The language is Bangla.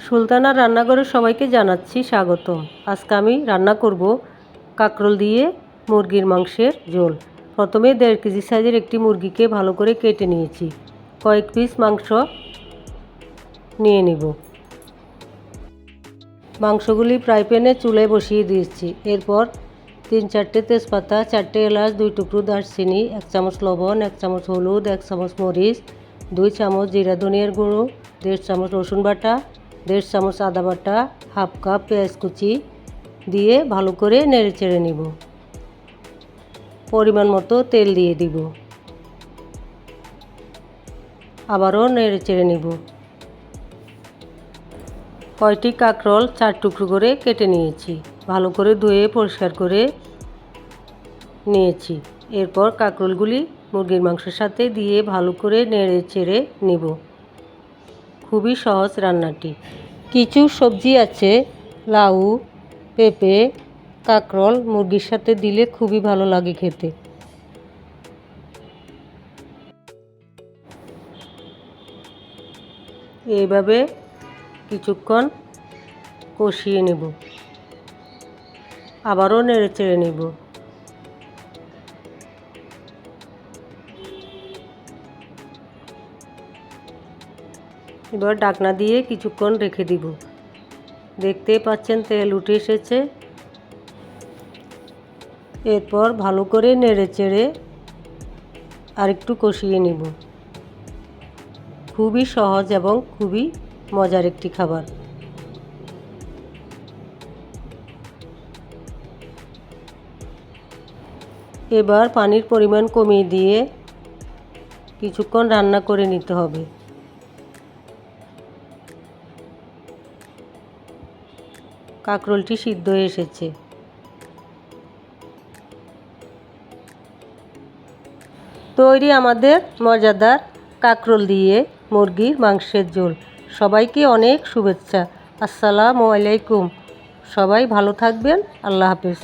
সুলতানা রান্নাঘরে সবাইকে জানাচ্ছি স্বাগতম। আজকে আমি রান্না করব কাঁকরোল দিয়ে মুরগির মাংসের ঝোল। প্রথমে 1.5 কেজি সাইজের একটি মুরগিকে ভালো করে কেটে নিয়েছি। কয়েক পিস মাংস নিয়ে নিব। মাংসগুলি ফ্রাই প্যানে চুলায় বসিয়ে দিয়েছি। এরপর 3-4টে তেজপাতা, 4টে এলাচ, 2 টুকরো দারচিনি, 1 চামচ লবণ, 1 চামচ হলুদ, 1 চামচ মরিচ, 2 চামচ জিরা ধনিয়ার গুঁড়ো, 1.5 চামচ রসুন বাটা, 1.5 চামচ আদা বাটা, হাফ কাপ পেঁয়াজ কুচি দিয়ে ভালো করে নেড়ে চেড়ে নিব। পরিমাণ মতো তেল দিয়ে দিব। আবারও নেড়ে চেড়ে নিব। কয়টি কাঁকরোল 4 টুকরো করে কেটে নিয়েছি। ভালো করে ধুয়ে পরিষ্কার করে নিয়েছি। এরপর কাঁকরোলগুলি মুরগির মাংসের সাথে দিয়ে ভালো করে নেড়ে চেড়ে নিব। খুবই সহজ রান্নাটি। কিছু সবজি আছে, লাউ, পেঁপে, কাঁকরোল মুরগির সাথে দিলে খুবই ভালো লাগে খেতে। এইভাবে কিছুক্ষণ কষিয়ে নেব। আবারও নেড়ে চেড়ে নেব। এবার ঢাকনা দিয়ে কিছুক্ষণ রেখে দিব। দেখতেই পাচ্ছেন তেল উঠে এসেছে। এরপর ভালো করে নেড়ে চেড়ে আরেকটু কষিয়ে নিব। খুবই সহজ এবং খুবই মজার একটি খাবার। এবার পানির পরিমাণ কমিয়ে দিয়ে কিছুক্ষণ রান্না করে নিতে হবে। কাঁকরোলটি সিদ্ধ হয়ে এসেছে। তৈরি আমাদের মজাদার কাঁকরোল দিয়ে মুরগির মাংসের ঝোল। সবাইকে অনেক শুভেচ্ছা। আসসালামু আলাইকুম। সবাই ভালো থাকবেন। আল্লাহ হাফেজ।